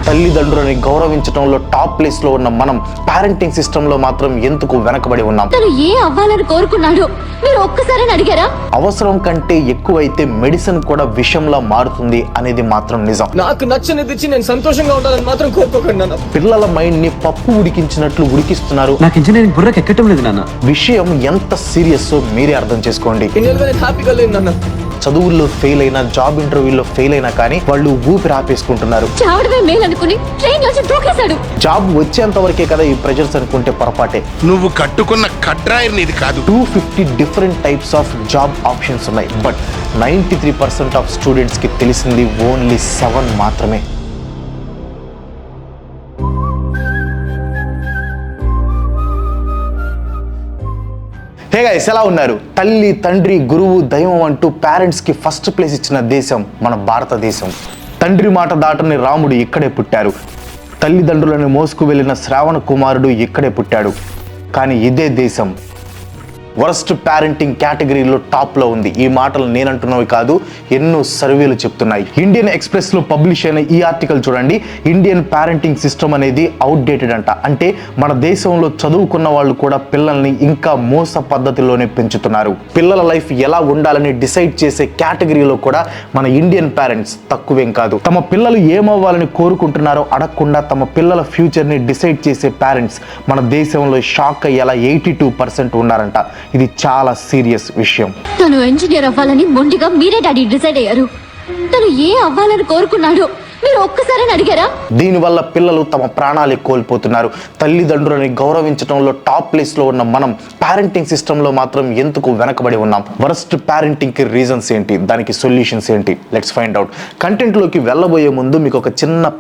తల్లిదండ్రులని గౌరవించడంలో top place లో ఉన్న మనం పేరెంటింగ్ సిస్టమ్ లో మాత్రం ఎందుకు వెనకబడి ఉన్నాం? తను ఏ అవ్వాలని కోరుకున్నాడు మీరు ఒక్కసారి అడిగారా? అవసరం కంటే ఎక్కువైతే మెడిసిన్ కూడా విషంలా మారుతుంది అనేది మాత్రం నిజం. నాకు నచ్చనిది ఇచ్చి నేను సంతోషంగా ఉండాలని మాత్రం కోరుకోకండి నాన్న. పిల్లల మైండ్ ని పప్పు ఉడికించినట్లు ఉడికిస్తున్నారు. నాకు ఇంజనీరింగ్ బుర్రకు ఎక్కటం లేదు నాన్న. విషయం ఎంత సీరియస్ మీరే అర్థం చేసుకోండి. హ్యాపీగా లేదు నాన్న. చదువుల్లో ఫెయిల్ అయినా, జాబ్ ఇంటర్వ్యూలో ఫెయిల్ అయినా కానీ వాళ్ళు ఊపిరి ఆపేసుకుంటున్నారు. చావడమే మేలనుకుని ట్రైన్ నుంచి దూకేశాడు. జాబ్ వచ్చేంత వరకే కదా ఈ ప్రెషర్స్ అనుకుంటే పొరపాటే. నువ్వు కట్టుకున్న కట్రాయర్ నీది కాదు. 250 different types of job options ఉన్నాయి. బట్ 93% ఆఫ్ స్టూడెంట్స్ కి తెలిసింది ఓన్లీ 7 మాత్రమే. హే గైస్, ఎలా ఉన్నారు? తల్లి, తండ్రి, గురువు, దైవం అంటూ పేరెంట్స్ కి ఫస్ట్ ప్లేస్ ఇచ్చిన దేశం మన భారతదేశం. తండ్రి మాట దాటని రాముడు ఇక్కడే పుట్టారు. తల్లిదండ్రులను మోసుకు వెళ్ళిన శ్రావణ కుమారుడు ఇక్కడే పుట్టాడు. కానీ ఇదే దేశం వరస్ట్ పేరెంటింగ్ కేటగిరీలో టాప్ లో ఉంది. ఈ మాటలు నేనంటున్నవి కాదు, ఎన్నో సర్వేలు చెప్తున్నాయి. ఇండియన్ ఎక్స్ప్రెస్ లో పబ్లిష్ అయిన ఈ ఆర్టికల్ చూడండి. ఇండియన్ పేరెంటింగ్ సిస్టమ్ అనేది అవుట్డేటెడ్ అంట. అంటే మన దేశంలో చదువుకున్న వాళ్ళు కూడా పిల్లల్ని ఇంకా మోస పద్ధతిలోనే పెంచుతున్నారు. పిల్లల లైఫ్ ఎలా ఉండాలని డిసైడ్ చేసే కేటగిరీలో కూడా మన ఇండియన్ పేరెంట్స్ తక్కువేం కాదు. తమ పిల్లలు ఏమవ్వాలని కోరుకుంటున్నారో అడగకుండా తమ పిల్లల ఫ్యూచర్ ని డిసైడ్ చేసే పేరెంట్స్ మన దేశంలో షాక్ అయ్యేలా 82% ఉన్నారంట. ఇది చాలా సీరియస్ విషయం. తను ఇంజనీర్ అవ్వాలని మొండిగా మీరే డాడీ డిసైడ్ అయ్యారు. తను ఏ అవ్వాలని కోరుకున్నాడు మీరు ఒక్కసారి అడిగారా? దీనివల్ల పిల్లలు తమ ప్రాణాలు కోల్పోతున్నారు. తల్లిదండ్రులని గౌరవించడంలో టాప్ ప్లేస్ లో ఉన్న మనం పేరెంటింగ్ సిస్టమ్ లో మాత్రం ఎందుకు వెనకబడి ఉన్నాం? వరస్ట్ పేరెంటింగ్ కి రీజన్స్ ఏంటి, దానికి సొల్యూషన్స్ ఏంటి? Let's find out. కంటెంట్ లోకి వెళ్ళబోయే ముందు మీకు ఒక చిన్న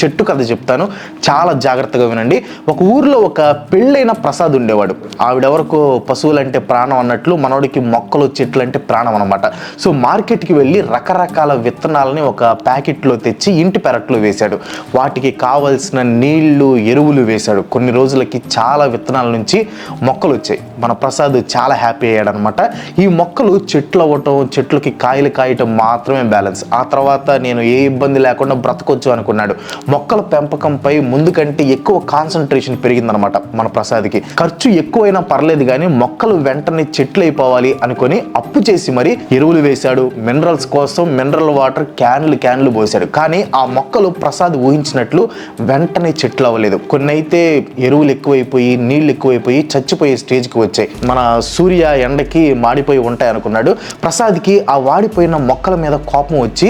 చెట్టు కథ చెప్తాను. చాలా జాగ్రత్తగా వినండి. ఒక ఊర్లో ఒక పెళ్ళైన ప్రసాద్ ఉండేవాడు. ఆవిడెవరకు పశువులంటే ప్రాణం అన్నట్లు మనోడికి మొక్కలు, చెట్లు అంటే ప్రాణం అనమాట. సో మార్కెట్కి వెళ్ళి రకరకాల విత్తనాలని ఒక ప్యాకెట్లో తెచ్చి ఇంటి పెరట్లో వేశాడు. వాటికి కావలసిన నీళ్లు, ఎరువులు వేశాడు. కొన్ని రోజులకి చాలా విత్తనాల నుంచి మొక్కలు వచ్చాయి. మన ప్రసాద్ చాలా హ్యాపీ అయ్యాడు అనమాట. ఈ మొక్కలు చెట్లు అవ్వటం, చెట్లకి కాయలు కాయటం మాత్రమే బ్యాలెన్స్. ఆ తర్వాత నేను ఏ ఇబ్బంది లేకుండా బ్రతకొచ్చు అనుకున్నాడు. మొక్కల పెంపకంపై ముందు కంటే ఎక్కువ కాన్సన్ట్రేషన్ పెరిగిందనమాట మన ప్రసాద్కి. ఖర్చు ఎక్కువైనా పర్లేదు కానీ మొక్కలు వెంటనే చెట్లు అయిపోవాలి అనుకొని అప్పు చేసి మరి ఎరువులు వేశాడు. మినరల్స్ కోసం మినరల్ వాటర్ క్యాన్లు పోసాడు. కానీ ఆ మొక్కలు ప్రసాద్ ఊహించినట్లు వెంటనే చెట్లు అవ్వలేదు. కొన్ని అయితే ఎరువులు ఎక్కువైపోయి, నీళ్లు ఎక్కువైపోయి చచ్చిపోయే స్టేజ్కి వచ్చాయి. మన సూర్య ఎండకి మాడిపోయి ఉంటాయి అనుకున్నాడు. ప్రసాద్కి ఆ వాడిపోయిన మొక్కల మీద కోపం వచ్చి,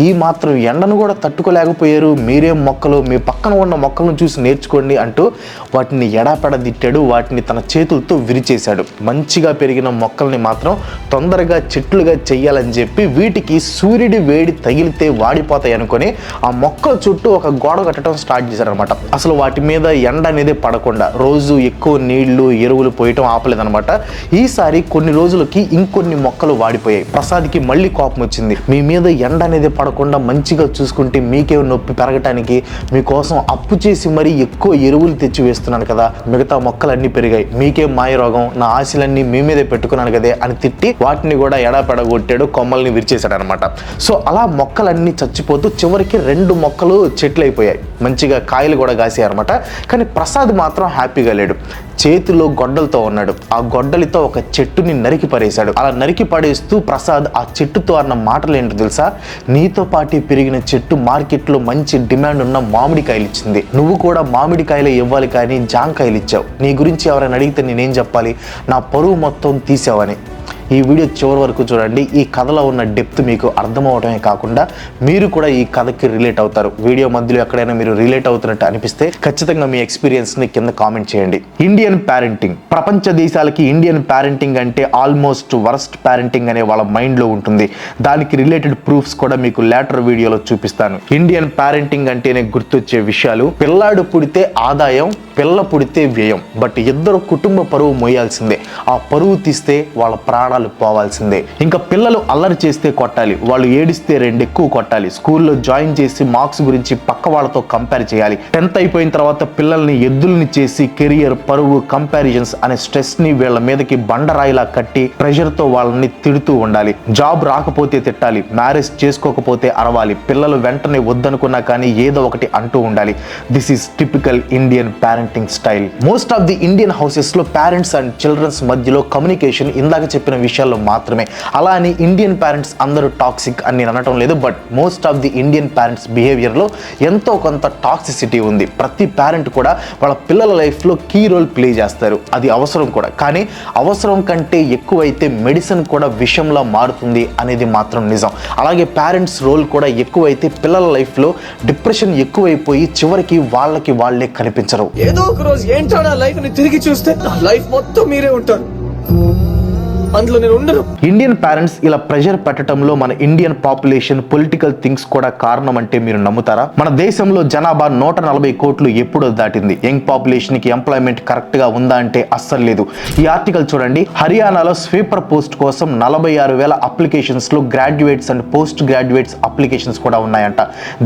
ఈ మాత్రం ఎండను కూడా తట్టుకోలేకపోయారు, మీరేం మొక్కలు, మీ పక్కన ఉన్న మొక్కలను చూసి నేర్చుకోండి అంటూ వాటిని ఎడాపెడ దిట్టాడు. వాటిని తన చేతులతో విరిచేశాడు. మంచిగా పెరిగిన మొక్కల్ని మాత్రం తొందరగా చెట్లుగా చెయ్యాలని చెప్పి వీటికి సూర్యుడి వేడి తగిలితే వాడిపోతాయి అనుకొని ఆ మొక్కల చుట్టూ ఒక గోడ కట్టడం స్టార్ట్ చేశారనమాట. అసలు వాటి మీద ఎండ అనేది పడకుండా రోజు ఎక్కువ నీళ్లు, ఎరువులు పోయటం ఆపలేదనమాట. ఈసారి కొన్ని రోజులకి ఇంకొన్ని మొక్కలు వాడిపోయాయి. ప్రసాద్కి మళ్ళీ కోపం వచ్చింది. మీ మీద ఎండ అనేది పడకుండా మంచిగా చూసుకుంటే మీకే నొప్పి పెరగటానికి మీకోసం అప్పు చేసి మరీ ఎక్కువ ఎరువులు తెచ్చి వేస్తున్నాను కదా, మిగతా మొక్కలన్నీ పెరిగాయి, మీకేం మాయ రోగం, నా ఆశలన్నీ మీ మీదే పెట్టుకున్నాను కదే అని తిట్టి వాటిని కూడా ఎడాపెడగొట్టాడు, కొమ్మల్ని విరిచేశాడు అనమాట. సో అలా మొక్కలన్నీ చచ్చిపోతూ చివరికి 2 మొక్కలు చెట్లు అయిపోయాయి. మంచిగా కాయలు కూడా కాసాయన్నమాట. కానీ ప్రసాద్ మాత్రం హ్యాపీగా లేడు. చేతిలో గొడ్డలతో ఉన్నాడు. ఆ గొడ్డలితో ఒక చెట్టుని నరికి పడేశాడు. అలా నరికి పడేస్తూ ప్రసాద్ ఆ చెట్టుతో అన్న మాటలు ఏంటో తెలుసా? నీతో పాటు పెరిగిన చెట్టు మార్కెట్లో మంచి డిమాండ్ ఉన్న మామిడికాయలు ఇచ్చింది. నువ్వు కూడా మామిడికాయలు ఇవ్వాలి కానీ జాంకాయలు ఇచ్చావు. నీ గురించి ఎవరైనా అడిగితే నేనేం చెప్పాలి? నా పరువు మొత్తం తీసావని. ఈ వీడియో చివరి వరకు చూడండి. ఈ కథలో ఉన్న డెప్త్ మీకు అర్థమవడమే కాకుండా మీరు కూడా ఈ కథకి రిలేట్ అవుతారు. వీడియో మధ్యలో ఎక్కడైనా మీరు రిలేట్ అవుతున్నట్టు అనిపిస్తే ఖచ్చితంగా మీ ఎక్స్పీరియన్స్ని కింద కామెంట్ చేయండి. Indian parenting. ప్రపంచ దేశాలకి ఇండియన్ పేరెంటింగ్ అంటే ఆల్మోస్ట్ వరస్ట్ పేరెంటింగ్ అనే వాళ్ళ మైండ్లో ఉంటుంది. దానికి రిలేటెడ్ ప్రూఫ్స్ కూడా మీకు లేటర్ వీడియోలో చూపిస్తాను. ఇండియన్ పేరెంటింగ్ అంటేనే గుర్తొచ్చే విషయాలు: పిల్లాడు పుడితే ఆదాయం, పిల్ల పుడితే వ్యయం, బట్ ఇద్దరు కుటుంబ పరువు మోయాల్సిందే. ఆ పరువు తీస్తే వాళ్ళ ప్రాణాలు పోవాల్సిందే. ఇంకా పిల్లలు అల్లరి చేస్తే కొట్టాలి, వాళ్ళు ఏడిస్తే 2 ఎక్కువ కొట్టాలి. స్కూల్లో జాయిన్ చేసి మార్క్స్ గురించి పక్క వాళ్ళతో కంపేర్ చేయాలి. 10th అయిపోయిన తర్వాత పిల్లల్ని ఎద్దుల్ని చేసి కెరియర్, పరువు, కంపారిజన్స్ అనే స్ట్రెస్ ని వీళ్ళ మీదకి బండరాయిలా కట్టి ప్రెషర్ తో వాళ్ళని తిడుతూ ఉండాలి. జాబ్ రాకపోతే తిట్టాలి, మ్యారేజ్ చేసుకోకపోతే అరవాలి, పిల్లలు వెంటనే వద్దనుకున్నా కానీ ఏదో ఒకటి అంటూ ఉండాలి. This is typical Indian parenting style. Most of the Indian houses లో పేరెంట్స్ అండ్ చిల్డ్రన్స్ మధ్యలో కమ్యూనికేషన్ ఇందాక చెప్పిన విషయాల్లో మాత్రమే. అలా అని ఇండియన్ పేరెంట్స్ అందరూ టాక్సిక్ అని నేను అనటం లేదు, but most of the Indian parents behaviour లో ఎంతో కొంత టాక్సిసిటీ ఉంది. ప్రతి పేరెంట్ కూడా వాళ్ళ పిల్లల లైఫ్ లో కీ రోల్ ప్లే చేస్తారు. అది అవసరం కూడా, కానీ అవసరం కంటే ఎక్కువైతే మెడిసిన్ కూడా విషయంలా మారుతుంది అనేది మాత్రం నిజం. అలాగే పేరెంట్స్ రోల్ కూడా ఎక్కువైతే పిల్లల లైఫ్ లో డిప్రెషన్ ఎక్కువైపోయి చివరికి వాళ్ళకి వాళ్ళే కనిపించరు. ఏదో ఒక రోజు ఏంటో నా లైఫ్ ని తిరిగి చూస్తే నా లైఫ్ మొత్తం మీరే ఉంటారు, అందులో నేను ఉండను. ఇండియన్ పేరెంట్స్ ఇలా ప్రెషర్ పెట్టడంలో మన ఇండియన్ పాపులేషన్, పొలిటికల్ థింగ్స్ కూడా కారణం అంటే మీరు నమ్ముతారా? మన దేశంలో జనాభా 140 కోట్లు ఎప్పుడో దాటింది. యంగ్ పాపులేషన్ కి ఎంప్లాయ్మెంట్ కరెక్ట్ గా ఉందా అంటే అస్సలు లేదు. ఈ ఆర్టికల్ చూడండి. హర్యానాలో స్వీపర్ పోస్ట్ కోసం 46,000 అప్లికేషన్స్ లో graduates and post graduates applications కూడా ఉన్నాయంట.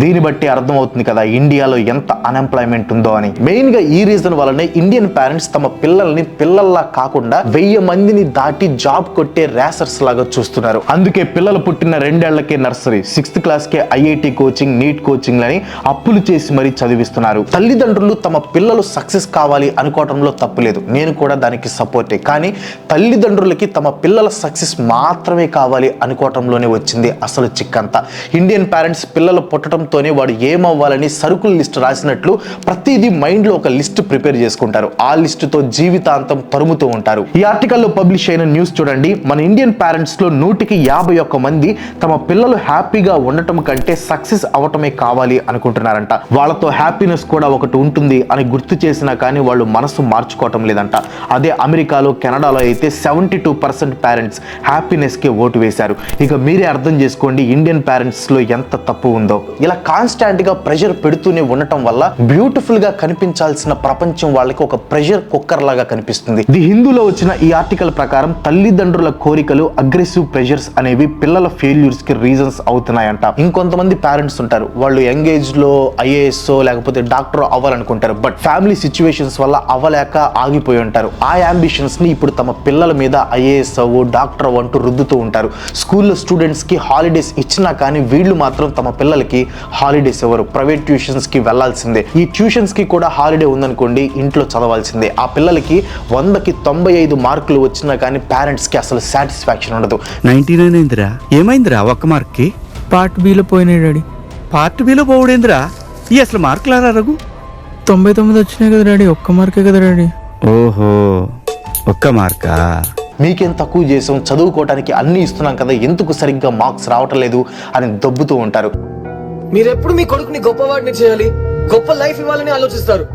దీన్ని బట్టి అర్థం అవుతుంది కదా ఇండియాలో ఎంత అన్ఎంప్లాయ్మెంట్ ఉందో అని. మెయిన్ గా ఈ రీజన్ వల్లనే ఇండియన్ పేరెంట్స్ తమ పిల్లల్ని పిల్లల్లా కాకుండా 1000 మందిని దాటి జాబ్ కొట్టే రేసర్స్ లాగా చూస్తున్నారు. అందుకే పిల్లలు పుట్టిన 2 ఏళ్లకే నర్సరీ, 6th క్లాస్కే ఐఐటి కోచింగ్, నీట్ కోచింగ్ లని అప్పులు చేసి మరీ చదివిస్తున్నారు. తల్లిదండ్రులు తమ పిల్లలు సక్సెస్ కావాలి అనుకోవడంలో తప్పులేదు, నేను కూడా దానికి సపోర్టే. కానీ తల్లిదండ్రులకి తమ పిల్లల సక్సెస్ మాత్రమే కావాలి అనుకోవటంలోనే వచ్చింది అసలు చిక్కంతా. ఇండియన్ పేరెంట్స్ పిల్లలు పుట్టడంతోనే వాడు ఏమవ్వాలని సరుకుల లిస్ట్ రాసినట్లు ప్రతిదీ మైండ్ లో ఒక లిస్ట్ ప్రిపేర్ చేసుకుంటారు. ఆ లిస్టుతో జీవితాంతం తరుముతూ ఉంటారు. ఈ ఆర్టికల్లో పబ్లిష్ అయిన న్యూస్ చూడండి. మన ఇండియన్ పేరెంట్స్ లో 100కి 51 మంది తమ పిల్లలు హ్యాపీగా ఉండటం కంటే సక్సెస్ అవటమే కావాలి అనుకుంటున్నారంట. వాళ్ళతో హ్యాపీనెస్ కూడా ఒకటి ఉంటుంది అని గుర్తు చేసినా కానీ వాళ్ళు మనసు మార్చుకోవటం లేదంట. అదే అమెరికాలో, కెనడాలో అయితే 72% పేరెంట్స్ హ్యాపీనెస్ కే ఓటు వేశారు. ఇక మీరే అర్థం చేసుకోండి ఇండియన్ పేరెంట్స్ లో ఎంత తప్పు ఉందో. ఇలా కాన్స్టాంట్ గా ప్రెషర్ పెడుతూనే ఉండటం వల్ల బ్యూటిఫుల్ గా కనిపించాల్సిన ప్రపంచం వాళ్ళకి ఒక ప్రెషర్ కుక్కర్ లాగా కనిపిస్తుంది. ది హిందూలో వచ్చిన ఈ ఆర్టికల్ ప్రకారం తల్లిదండ్రుల కోరికలు, అగ్రెసివ్ ప్రెషర్స్ అనేవి పిల్లల ఫెయిల్యూర్స్ కి రీజన్స్ అవుతున్నాయంట. ఇంకొంతమంది పేరెంట్స్ ఉంటారు, వాళ్ళు యంగ్ ఏజ్ లో ఐఏఎస్ లేకపోతే డాక్టర్ అవ్వాలనుకుంటారు, బట్ ఫ్యామిలీ సిచ్యువేషన్స్ వల్ల అవ్వలేక ఆగిపోయి ఉంటారు. ఆ అంబిషన్స్ ని ఇప్పుడు తమ పిల్లల మీద ఐఏఎస్ అవ్వు, డాక్టర్ అవ్వు అంటూ రుద్దుతూ ఉంటారు. స్కూల్లో స్టూడెంట్స్ కి హాలిడేస్ ఇచ్చినా కానీ వీళ్ళు మాత్రం తమ పిల్లలకి హాలిడేస్ ఇవ్వరు. ప్రైవేట్ ట్యూషన్స్ కి వెళ్లాల్సిందే. ఈ ట్యూషన్స్ కి కూడా హాలిడే ఉందనుకోండి, ఇంట్లో చదవాల్సిందే. ఆ పిల్లలకి 100కి 95 మార్కులు వచ్చినా కానీ పేరెంట్స్ కి అసలు సాటిస్ఫాక్షన్ ఉండదు. 99 అయిందిరా, ఏమైందిరా ఒక్క మార్క్కి? పార్ట్ బిలో పోయినాయి డాడీ. పార్ట్ బిలో పోవుడేందిరా? ఈ అసలు మార్కులారా రఘు? 99 వచ్చినాయి కదా డాడీ, ఒక్క మార్కే కదా డాడీ. ఓహో, ఒక్క మార్కా? మీకేం తక్కువ చేసాం, చదువుకోవడానికి అన్ని ఇస్తున్నాం కదా, ఎందుకు సరిగ్గా మార్క్స్ రావటం లేదు అని దొబ్బుతూ ఉంటారు. మీరెప్పుడు మీ కొడుకుని గొప్పవాడిని చేయాలి, గొప్ప లైఫ్ ఇవ్వాలని ఆలోచిస్తారు,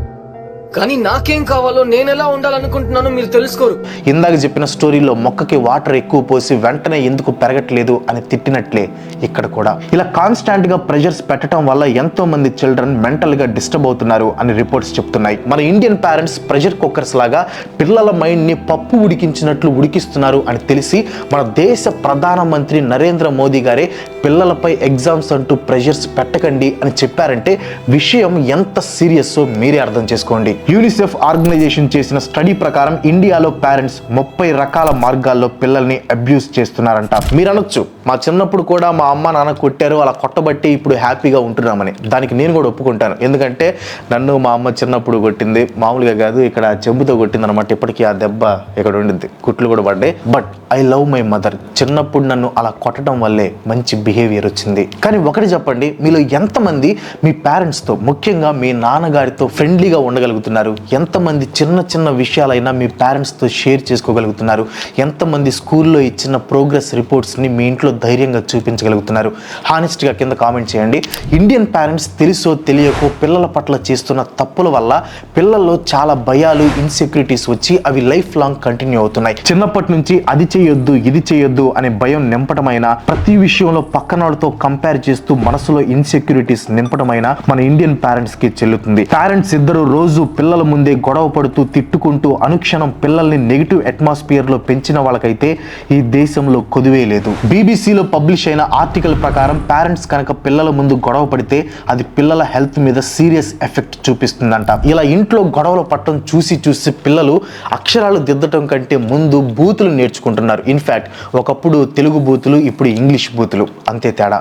కానీ నాకేం కావాలో, నేను ఎలా ఉండాలనుకుంటున్నానో మీరు తెలుసుకోరు. ఇందాక చెప్పిన స్టోరీలో మొక్కకి వాటర్ ఎక్కువ పోసి వెంటనే ఎందుకు పెరగట్లేదు అని తిట్టినట్లే ఇక్కడ కూడా ఇలా కాన్స్టాంట్ గా ప్రెషర్స్ పెట్టడం వల్ల ఎంతో మంది చిల్డ్రన్ మెంటల్ గా డిస్టర్బ్ అవుతున్నారు అని రిపోర్ట్స్ చెప్తున్నాయి. మన ఇండియన్ పేరెంట్స్ ప్రెషర్ కుక్కర్స్ లాగా పిల్లల మైండ్ ని పప్పు ఉడికించినట్లు ఉడికిస్తున్నారు అని తెలిసి మన దేశ ప్రధానమంత్రి నరేంద్ర మోదీ గారే పిల్లలపై ఎగ్జామ్స్ అంటూ ప్రెషర్స్ పెట్టకండి అని చెప్పారంటే విషయం ఎంత సీరియస్ మీరే అర్థం చేసుకోండి. యూనిసెఫ్ ఆర్గనైజేషన్ చేసిన స్టడీ ప్రకారం ఇండియాలో పేరెంట్స్ 30 రకాల మార్గాల్లో పిల్లల్ని అబ్యూస్ చేస్తున్నారంట. మీరు అనొచ్చు, మా చిన్నప్పుడు కూడా మా అమ్మ నాన్న కొట్టారు, అలా కొట్టబట్టి ఇప్పుడు హ్యాపీగా ఉంటున్నామని. దానికి నేను కూడా ఒప్పుకుంటాను, ఎందుకంటే నన్ను మా అమ్మ చిన్నప్పుడు కొట్టింది, మామూలుగా కాదు, ఇక్కడ చెంబుతో కొట్టింది అనమాట. ఇప్పటికీ ఆ దెబ్బ ఇక్కడ ఉండింది, కుట్లు కూడా పడ్డాయి. But I love my mother. చిన్నప్పుడు నన్ను అలా కొట్టడం వల్లే మంచి బిహేవియర్ వచ్చింది. కానీ ఒకటి చెప్పండి, మీలో ఎంతమంది మీ పేరెంట్స్తో, ముఖ్యంగా మీ నాన్నగారితో ఫ్రెండ్లీగా ఉండగలుగుతున్నారు? ఎంతమంది చిన్న చిన్న విషయాలైనా మీ పేరెంట్స్తో షేర్ చేసుకోగలుగుతున్నారు? ఎంతమంది స్కూల్లో ఇచ్చిన ప్రోగ్రెస్ రిపోర్ట్స్ని మీ ఇంట్లో ఇంట్లో ధైర్యంగా చూపించగలుగుతున్నారు? హానెస్ట్గా కింద కామెంట్ చేయండి. ఇండియన్ పేరెంట్స్ తెలుసో తెలియకో పిల్లల పట్ల చేస్తున్న తప్పుల వల్ల పిల్లల్లో చాలా భయాలు, ఇన్సెక్యూరిటీస్ వచ్చి అవి లైఫ్ లాంగ్ కంటిన్యూ అవుతున్నాయి. చిన్నప్పటి నుంచి అది చేయొద్దు, ఇది చేయొద్దు అనే భయం నింపటమైనా, ప్రతి విషయంలో పక్కనోళ్ళతో కంపేర్ చేస్తూ మనసులో ఇన్సెక్యూరిటీస్ నింపటమైనా మన ఇండియన్ పేరెంట్స్ కి చెల్లుతుంది. పేరెంట్స్ ఇద్దరు రోజు పిల్లల ముందే గొడవ పడుతూ తిట్టుకుంటూ అనుక్షణం పిల్లల్ని నెగిటివ్ అట్మాస్ఫియర్ లో పెంచిన వాళ్ళకైతే ఈ దేశంలో కొదువే లేదు. బీబీసీలో పబ్లిష్ అయిన ఆర్టికల్ ప్రకారం పేరెంట్స్ కనుక పిల్లల ముందు గొడవ పడితే అది పిల్లల హెల్త్ మీద సీరియస్ ఎఫెక్ట్ చూపిస్తుందంట. ఇలా ఇంట్లో గొడవలు పట్టడం చూసి పిల్లలు అక్షరాలు దిద్దటం కంటే ముందు బూతులు నేర్చుకుంటున్నారు. ఇన్ఫాక్ట్ ఒకప్పుడు తెలుగు బూతులు, ఇప్పుడు ఇంగ్లీష్ బూతులు, అంతే తేడా.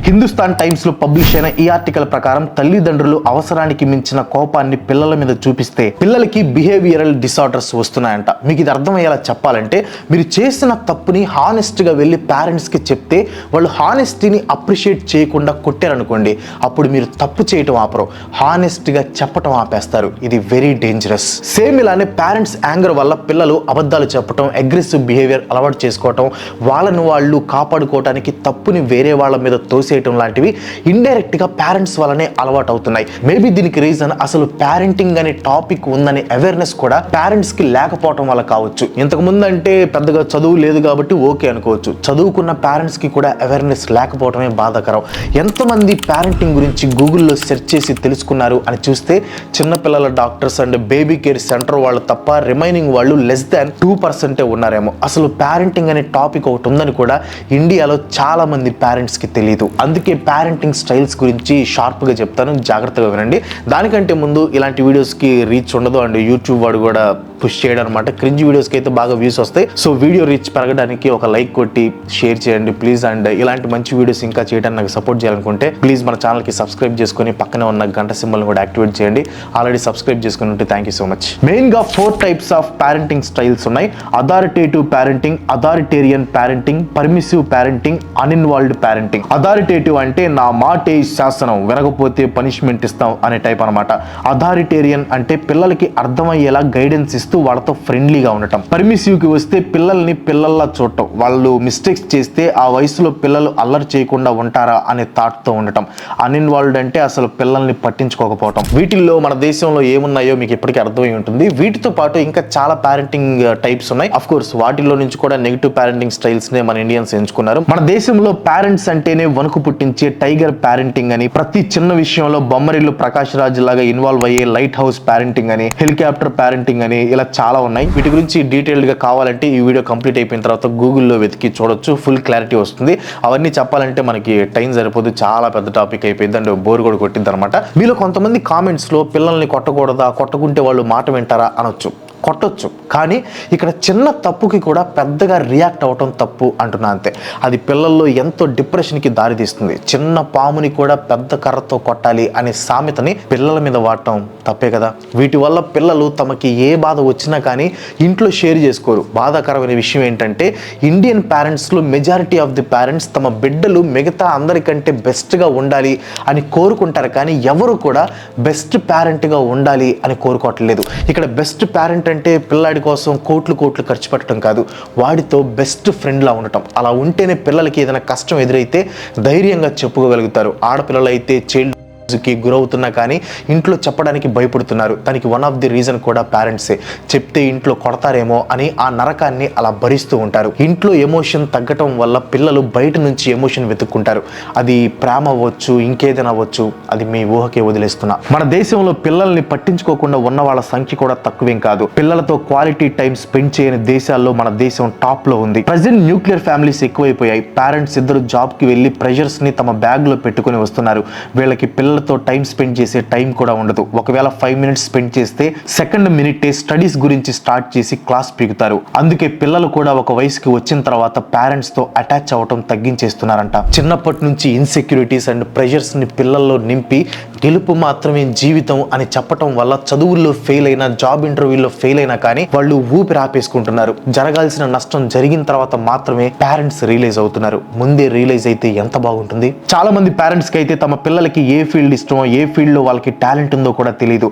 హిందుస్థాన్ టైమ్స్ లో పబ్లిష్ అయిన ఈ ఆర్టికల్ ప్రకారం తల్లిదండ్రులు అవసరానికి మించిన కోపాన్ని పిల్లల మీద చూపిస్తే పిల్లలకి బిహేవియరల్ డిసార్డర్స్ వస్తున్నాయంట. మీకు ఇది అర్థమయ్యేలా చెప్పాలంటే, మీరు చేసిన తప్పుని హానెస్ట్ గా వెళ్ళి పేరెంట్స్ కి చెప్తే వాళ్ళు హానెస్టీని అప్రిషియేట్ చేయకుండా కొట్టారనుకోండి, అప్పుడు మీరు తప్పు చేయటం ఆపరు, హానెస్ట్ గా చెప్పటం ఆపేస్తారు. ఇది వెరీ డేంజరస్. సేమ్ ఇలానే పేరెంట్స్ యాంగర్ వల్ల పిల్లలు అబద్ధాలు చెప్పటం, అగ్రెసివ్ బిహేవియర్ అలవాటు చేసుకోవటం, వాళ్ళను వాళ్ళు కాపాడుకోవడానికి తప్పుని వేరే వాళ్ళ మీద తోసే లాంటివి ఇండైరెక్ట్ గా పేరెంట్స్ వల్లనే అలవాటు అవుతున్నాయి. మేబీ దీనికి రీజన్ అసలు పేరెంటింగ్ అనే టాపిక్ ఉందనే అవేర్నెస్ కూడా పేరెంట్స్ కి లేకపోవడం వల్ల కావచ్చు. ఇంతకు ముందు అంటే పెద్దగా చదువు లేదు కాబట్టి ఓకే అనుకోవచ్చు, చదువుకున్న పేరెంట్స్ కి కూడా అవేర్నెస్ లేకపోవడమే బాధాకరం. ఎంతమంది పేరెంటింగ్ గురించి గూగుల్లో సెర్చ్ చేసి తెలుసుకున్నారు అని చూస్తే చిన్నపిల్లల doctors and baby care centre వాళ్ళు తప్ప రిమైనింగ్ వాళ్ళు లెస్ దాన్ 2% ఉన్నారేమో. అసలు పేరెంటింగ్ అనే టాపిక్ ఒకటి ఉందని కూడా ఇండియాలో చాలా మంది పేరెంట్స్ కి తెలియదు. అందుకే పేరెంటింగ్ స్టైల్స్ గురించి షార్ప్గా చెప్తాను, జాగ్రత్తగా వినండి. దానికంటే ముందు ఇలాంటి వీడియోస్కి రీచ్ ఉండదు అండ్ యూట్యూబ్ వాడు కూడా పుష్ చేయడం అనమాట. క్రింజ్ వీడియోస్కి అయితే బాగా వ్యూస్ వస్తాయి. సో వీడియో రీచ్ పెరగడానికి ఒక లైక్ కొట్టి షేర్ చేయండి ప్లీజ్. అండ్ ఇలాంటి మంచి వీడియోస్ ఇంకా చేయడానికి నాకు సపోర్ట్ చేయాలనుకుంటే ప్లీజ్ మన ఛానల్కి సబ్స్క్రైబ్ చేసుకొని పక్కనే ఉన్న గంట సింబల్ని కూడా యాక్టివేట్ చేయండి. ఆల్రెడీ సబ్స్క్రైబ్ చేసుకుని ఉంటే థ్యాంక్ యూ సో మచ్. మెయిన్గా 4 టైప్స్ ఆఫ్ పేరెంటింగ్ స్టైల్స్ ఉన్నాయి. Authoritative parenting, authoritarian parenting, permissive parenting, uninvolved parenting. Authoritative అంటే నా మాటే శాసనం, వినకపోతే పనిష్మెంట్ ఇస్తాం అనే టైప్ అనమాట. అథారిటేరియన్ అంటే పిల్లలకి అర్థమయ్యేలా గైడెన్స్ ఇస్తూ వాళ్ళతో ఫ్రెండ్లీగా ఉండటం. పర్మిసివ్కి వస్తే పిల్లల్ని పిల్లల్లా చూడటం, వాళ్ళు మిస్టేక్స్ చేస్తే ఆ వయసులో పిల్లలు అల్లరి చేయకుండా ఉంటారా అనే థాట్తో ఉండటం. అన్ఇన్వాల్వ్డ్ అంటే అసలు పిల్లల్ని పట్టించుకోకపోవటం. వీటిల్లో మన దేశంలో ఏమున్నాయో మీకు ఇప్పటికీ అర్థమై ఉంటుంది. వీటితో పాటు ఇంకా చాలా పేరెంటింగ్ టైప్స్ ఉన్నాయి. అఫ్ కోర్స్ వాటిల్లో నుంచి కూడా నెగిటివ్ పేరెంటింగ్ స్టైల్స్ నే మన ఇండియన్స్ ఎంచుకున్నారు. మన దేశంలో పేరెంట్స్ అంటేనే వణుకు పుట్టించే టైగర్ పేరెంటింగ్ అని, ప్రతి చిన్న విషయంలో బొమ్మరిల్లు ప్రకాష్ రాజ్ లాగా ఇన్వాల్వ్ అయ్యే లైట్ హౌస్ పేరెంటింగ్ అని, హెలికాప్టర్ పేరెంటింగ్ అని, ఇలా చాలా ఉన్నాయి. వీటి గురించి డీటెయిల్డ్ గా కావాలంటే ఈ వీడియో కంప్లీట్ అయిపోయిన తర్వాత గూగుల్లో వెతికి చూడొచ్చు, ఫుల్ క్లారిటీ వస్తుంది. అవన్నీ చెప్పాలంటే మనకి టైం సరిపోదు, చాలా పెద్ద టాపిక్ అయిపోయింది అండ్ బోర్ కూడా కొట్టింది అనమాట. మీలో కొంతమంది కామెంట్స్ లో పిల్లల్ని కొట్టకూడదా, కొట్టకుంటే వాళ్ళు మాట వింటారా అనొచ్చు. కొట్టొచ్చు, కానీ ఇక్కడ చిన్న తప్పుకి కూడా పెద్దగా రియాక్ట్ అవ్వటం తప్పు అంటున్నా అంతే. అది పిల్లల్లో ఎంతో డిప్రెషన్కి దారితీస్తుంది. చిన్న పాముని కూడా పెద్ద కర్రతో కొట్టాలి అనే సామెతని పిల్లల మీద వాడటం తప్పే కదా. వీటి వల్ల పిల్లలు తమకి ఏ బాధ వచ్చినా కానీ ఇంట్లో షేర్ చేసుకోరు. బాధాకరమైన విషయం ఏంటంటే ఇండియన్ పేరెంట్స్లో మెజారిటీ ఆఫ్ ది పేరెంట్స్ తమ బిడ్డలు మిగతా అందరికంటే బెస్ట్గా ఉండాలి అని కోరుకుంటారు, కానీ ఎవరు కూడా బెస్ట్ పేరెంట్గా ఉండాలి అని కోరుకోవట్లేదు. ఇక్కడ బెస్ట్ పేరెంట్ అంటే పిల్లాడి కోసం కోట్లు ఖర్చు పెట్టడం కాదు, వాడితో బెస్ట్ ఫ్రెండ్లా ఉండటం. అలా ఉంటేనే పిల్లలకి ఏదైనా కష్టం ఎదురైతే ధైర్యంగా చెప్పుకోగలుగుతారు. ఆడపిల్లలు అయితే చైల్డ్ కి గురవుతున్నా కానీ ఇంట్లో చెప్పడానికి భయపడుతున్నారు. దానికి వన్ ఆఫ్ ది రీజన్ కూడా పేరెంట్సే. చెప్తే ఇంట్లో కొడతారేమో అని ఆ నరకాన్ని అలా భరిస్తూ ఉంటారు. ఇంట్లో ఎమోషన్ తగ్గటం వల్ల పిల్లలు బయట నుంచి ఎమోషన్ వెతుక్కుంటారు. అది ప్రేమ అవ్వచ్చు, ఇంకేదైనా అవ్వచ్చు, అది మీ ఊహకే వదిలేస్తున్నా. మన దేశంలో పిల్లల్ని పట్టించుకోకుండా ఉన్న వాళ్ళ సంఖ్య కూడా తక్కువేం కాదు. పిల్లలతో క్వాలిటీ టైం స్పెండ్ చేయని దేశాల్లో మన దేశం టాప్ లో ఉంది. ప్రజెంట్ న్యూక్లియర్ ఫ్యామిలీస్ ఎక్కువైపోయాయి. పేరెంట్స్ ఇద్దరు జాబ్ కి వెళ్ళి ప్రెషర్స్ ని తమ బ్యాగ్ లో పెట్టుకుని వస్తున్నారు. వీళ్ళకి పిల్లల పిల్లలతో టైం స్పెండ్ చేసే టైం కూడా ఉండదు. ఒకవేళ 5 minutes స్పెండ్ చేస్తే సెకండ్ మినిటే స్టడీస్ గురించి స్టార్ట్ చేసి క్లాస్ పీకుతారు. అందుకే పిల్లలు కూడా ఒక వయసుకి వచ్చిన తర్వాత పేరెంట్స్ తో అటాచ్ అవ్వటం తగ్గించేస్తున్నారంట. చిన్నప్పటి నుంచి ఇన్సెక్యూరిటీస్ అండ్ ప్రెషర్స్ ని పిల్లల్లో నింపి గెలుపు మాత్రమే జీవితం అని చెప్పటం వల్ల చదువుల్లో ఫెయిల్ అయినా, జాబ్ ఇంటర్వ్యూలో ఫెయిల్ అయినా కానీ వాళ్ళు ఊపిరి ఆపేసుకుంటున్నారు. జరగాల్సిన నష్టం జరిగిన తర్వాత మాత్రమే పేరెంట్స్ రియలైజ్ అవుతున్నారు. ముందే రియలైజ్ అయితే ఎంత బాగుంటుంది. చాలా మంది పేరెంట్స్ కి అయితే తమ పిల్లలకి ఏ ఫీల్డ్ ఇష్టమో, ఏ ఫీల్డ్ లో వాళ్ళకి టాలెంట్ ఉందో కూడా తెలియదు.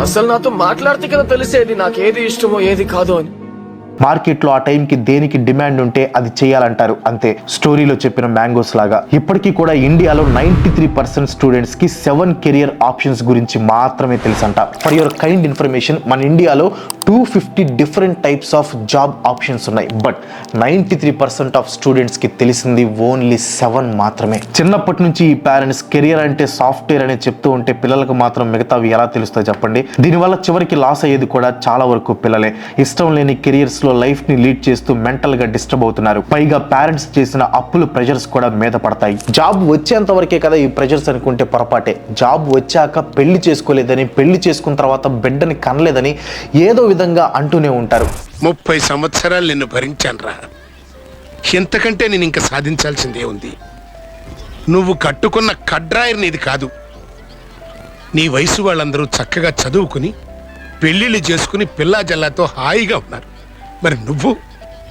అసలు నాతో మాట్లాడితే కదా తెలిసేది నాకు ఏది ఇష్టమో ఏది కాదో అని. మార్కెట్లో ఆ టైంకి దేనికి డిమాండ్ ఉంటే అది చేయాలంటారు అంతే. స్టోరీలో చెప్పిన మ్యాంగోస్ లాగా ఇప్పటికీ కూడా ఇండియాలో 93% స్టూడెంట్స్ కి 7 కెరియర్ ఆప్షన్స్ గురించి మాత్రమే తెలుసంట. ఫర్ యువర్ కైండ్ ఇన్ఫర్మేషన్, మన ఇండియాలో 250 different types of job options ఉన్నాయి. బట్ 93% ఆఫ్ స్టూడెంట్స్ కి తెలిసింది ఓన్లీ 7 మాత్రమే. చిన్నప్పటి నుంచి ఈ పేరెంట్స్ కెరియర్ అంటే సాఫ్ట్వేర్ అని చెప్తూ ఉంటే పిల్లలకు మాత్రం మిగతావి ఎలా తెలుస్తాయి చెప్పండి. దీనివల్ల చివరికి లాస్ అయ్యేది కూడా చాలా వరకు పిల్లలే. ఇష్టం లేని కెరియర్స్ లైఫ్ ని లీడ్ చేస్తూ మెంటల్ గా డిస్టర్బ్ అవుతున్నారు. పైగా పేరెంట్స్ చేసిన అప్పుల ప్రెషర్స్ కూడా మీద పడతాయి. జాబ్ వచ్చేంత వరకే కదా ఈ ప్రెషర్స్ అనుకుంటే పొరపాటే. జాబ్ వచ్చాక పెళ్లి చేసుకోలేదని, పెళ్లి చేసుకున్న తర్వాత బిడ్డని కనలేదని ఏదో విధంగా అంటూనే ఉంటారు. 30 సంవత్సరాలు నిన్ను భరించానురా. ఎంతకంటే నేను ఇంకా సాధించాల్సిందే ఉంది. నువ్వు కట్టుకున్న కడ్రాయర్ నీది కాదు. నీ వయసు వాళ్ళందరూ చక్కగా చదువుకుని పెళ్లిళ్ళు చేసుకుని పిల్లా జల్లాతో హాయిగా ఉన్నారు. మరి నువ్వు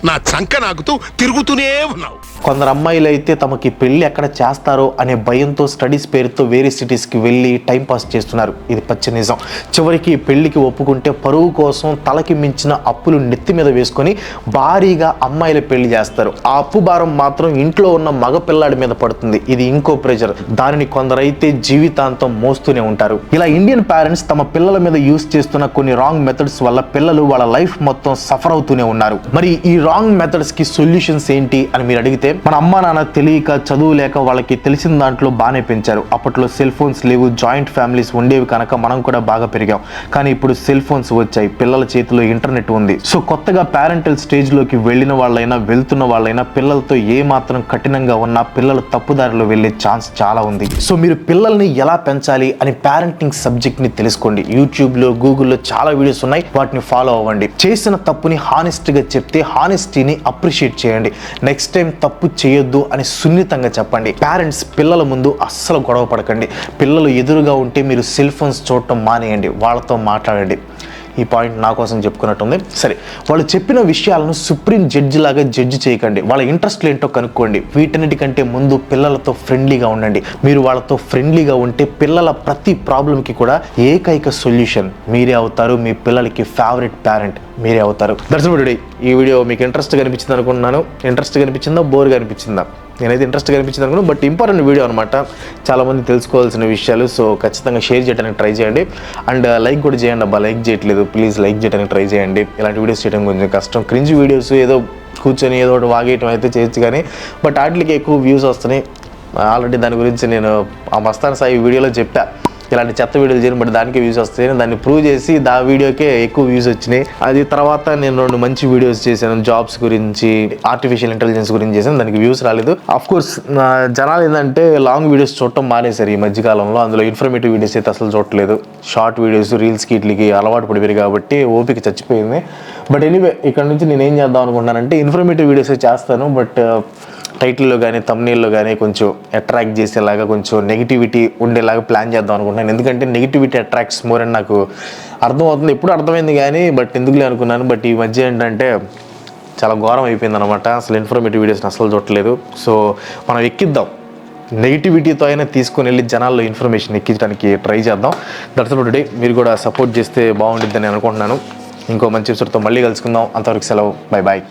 నా చంక నాకుతూ తిరుగుతూనే ఉన్నావు. కొందరు అమ్మాయిలు అయితే తమకి పెళ్లి ఎక్కడ చేస్తారో అనే భయంతో స్టడీస్ పేరుతో వేరే సిటీస్కి వెళ్ళి టైం పాస్ చేస్తున్నారు. ఇది పచ్చి నిజం. చివరికి పెళ్లికి ఒప్పుకుంటే పరువు కోసం తలకి మించిన అప్పులు నెత్తి మీద వేసుకొని భారీగా అమ్మాయిల పెళ్లి చేస్తారు. ఆ అప్పు భారం మాత్రం ఇంట్లో ఉన్న మగ పిల్లాడి మీద పడుతుంది. ఇది ఇంకో ప్రెషర్. దానిని కొందరైతే జీవితాంతం మోస్తూనే ఉంటారు. ఇలా ఇండియన్ పేరెంట్స్ తమ పిల్లల మీద యూస్ చేస్తున్న కొన్ని రాంగ్ మెథడ్స్ వల్ల పిల్లలు వాళ్ళ లైఫ్ మొత్తం సఫర్ అవుతూనే ఉన్నారు. మరి ఈ రాంగ్ మెథడ్స్ కి సొల్యూషన్స్ ఏంటి అని మీరు అడిగితే, మన అమ్మా నాన్న తెలియక, చదువు లేక వాళ్ళకి తెలిసిన దాంట్లో బాగానే పెంచారు. అప్పట్లో సెల్ ఫోన్స్ లేవు, జాయింట్ ఫ్యామిలీస్ ఉండేవి కనుక మనం కూడా బాగా పెరిగాం. కానీ ఇప్పుడు సెల్ ఫోన్స్ వచ్చాయి, పిల్లల చేతిలో ఇంటర్నెట్ ఉంది. సో కొత్తగా పేరెంటల్ స్టేజ్ లోకి వెళ్ళిన వాళ్ళైనా, వెళ్తున్న వాళ్ళైనా పిల్లలతో ఏ మాత్రం కఠినంగా ఉన్నా పిల్లలు తప్పుదారిలో వెళ్ళే ఛాన్స్ చాలా ఉంది. సో మీరు పిల్లల్ని ఎలా పెంచాలి అని పేరెంటింగ్ సబ్జెక్ట్ ని తెలుసుకోండి. యూట్యూబ్ లో, గూగుల్లో చాలా వీడియోస్ ఉన్నాయి, వాటిని ఫాలో అవ్వండి. చేసిన తప్పుని హానెస్ట్ గా చెప్తే హానెస్టీని అప్రిషియేట్ చేయండి. నెక్స్ట్ టైం తప్పు చేయొద్దు అని సున్నితంగా చెప్పండి. పేరెంట్స్ పిల్లల ముందు అస్సలు గొడవ పడకండి. పిల్లలు ఎదురుగా ఉంటే మీరు సెల్ ఫోన్స్ చూడటం మానేయండి, వాళ్ళతో మాట్లాడండి. ఈ పాయింట్ నా కోసం చెప్పుకున్నట్టుంది. సరే, వాళ్ళు చెప్పిన విషయాలను సుప్రీం జడ్జి లాగా జడ్జి చేయకండి. వాళ్ళ ఇంట్రెస్ట్లు ఏంటో కనుక్కోండి. వీటన్నిటికంటే ముందు పిల్లలతో ఫ్రెండ్లీగా ఉండండి. మీరు వాళ్ళతో ఫ్రెండ్లీగా ఉంటే పిల్లల ప్రతి ప్రాబ్లంకి కూడా ఏకైక సొల్యూషన్ మీరే అవుతారు. మీ పిల్లలకి ఫేవరెట్ పేరెంట్ మీరే అవుతారు. That's today. ఈ వీడియో మీకు ఇంట్రెస్ట్ కనిపించింది అనుకుంటున్నాను. ఇంట్రెస్ట్ కనిపించిందా, బోర్గా అనిపించిందా? నేనైతే ఇంట్రెస్ట్ కనిపించింది అనుకున్నాను. బట్ ఇంపార్టెంట్ వీడియో అనమాట, చాలామంది తెలుసుకోవాల్సిన విషయాలు. సో ఖచ్చితంగా షేర్ చేయడానికి ట్రై చేయండి. అండ్ లైక్ కూడా చేయండి. అబ్బా లైక్ చేయట్లేదు, ప్లీజ్ లైక్ చేయడానికి ట్రై చేయండి. ఇలాంటి వీడియోస్ చేయడం కొంచెం కష్టం. క్రింజ్ వీడియోస్ ఏదో కూర్చొని ఏదో ఒకటి వాగేయటం అయితే చేయొచ్చు, కానీ బట్ వాటికి ఎక్కువ వ్యూస్ వస్తున్నాయి. ఆల్రెడీ దాని గురించి నేను ఆ మస్తాన్ సాయి వీడియోలో చెప్పా, ఇలాంటి చెత్త వీడియోలు చేయను బట్ దానికి వ్యూస్ వస్తాయి. దాన్ని ప్రూవ్ చేసి వీడియోకే ఎక్కువ వ్యూస్ వచ్చినాయి. అది తర్వాత నేను 2 మంచి వీడియోస్ చేశాను, జాబ్స్ గురించి, ఆర్టిఫిషియల్ ఇంటెలిజెన్స్ గురించి చేశాను, దానికి వ్యూస్ రాలేదు. అఫ్ కోర్స్ జనాలు ఏంటంటే లాంగ్ వీడియోస్ చూడటం మానేశారు ఈ మధ్యకాలంలో. అందులో ఇన్ఫర్మేటివ్ వీడియోస్ అయితే అసలు చూడట్లేదు. షార్ట్ వీడియోస్, రీల్స్కి వీటికి అలవాటు పడిపోయారు కాబట్టి ఓపిక చచ్చిపోయింది. బట్ ఎనీవే, ఇక్కడ నుంచి నేను ఏం చేద్దాం అనుకుంటున్నానంటే ఇన్ఫర్మేటివ్ వీడియోస్ చేస్తాను, బట్ టైటిల్లో కానీ తమ్నెయిల్లో కానీ కొంచెం అట్రాక్ట్ చేసేలాగా, కొంచెం నెగిటివిటీ ఉండేలాగా ప్లాన్ చేద్దాం అనుకుంటున్నాను. ఎందుకంటే నెగిటివిటీ అట్రాక్ట్స్ మోర్ అని నాకు అర్థమవుతుంది. ఎప్పుడు అర్థమైంది కానీ బట్ ఎందుకులే అనుకున్నాను. బట్ ఈ మధ్య ఏంటంటే చాలా ఘోరం అయిపోయింది అనమాట. అసలు ఇన్ఫర్మేటివ్ వీడియోస్ని అసలు చూడట్లేదు. సో మనం ఎక్కిద్దాం, నెగిటివిటీతో అయినా తీసుకొని వెళ్ళి జనాల్లో ఇన్ఫర్మేషన్ ఎక్కించడానికి ట్రై చేద్దాం. That's today. మీరు కూడా సపోర్ట్ చేస్తే బాగుంటుందని అనుకుంటున్నాను. ఇంకో మంచి ఎపిసోడ్తో మళ్ళీ కలుసుకుందాం. అంతవరకు సెలవు. Bye bye.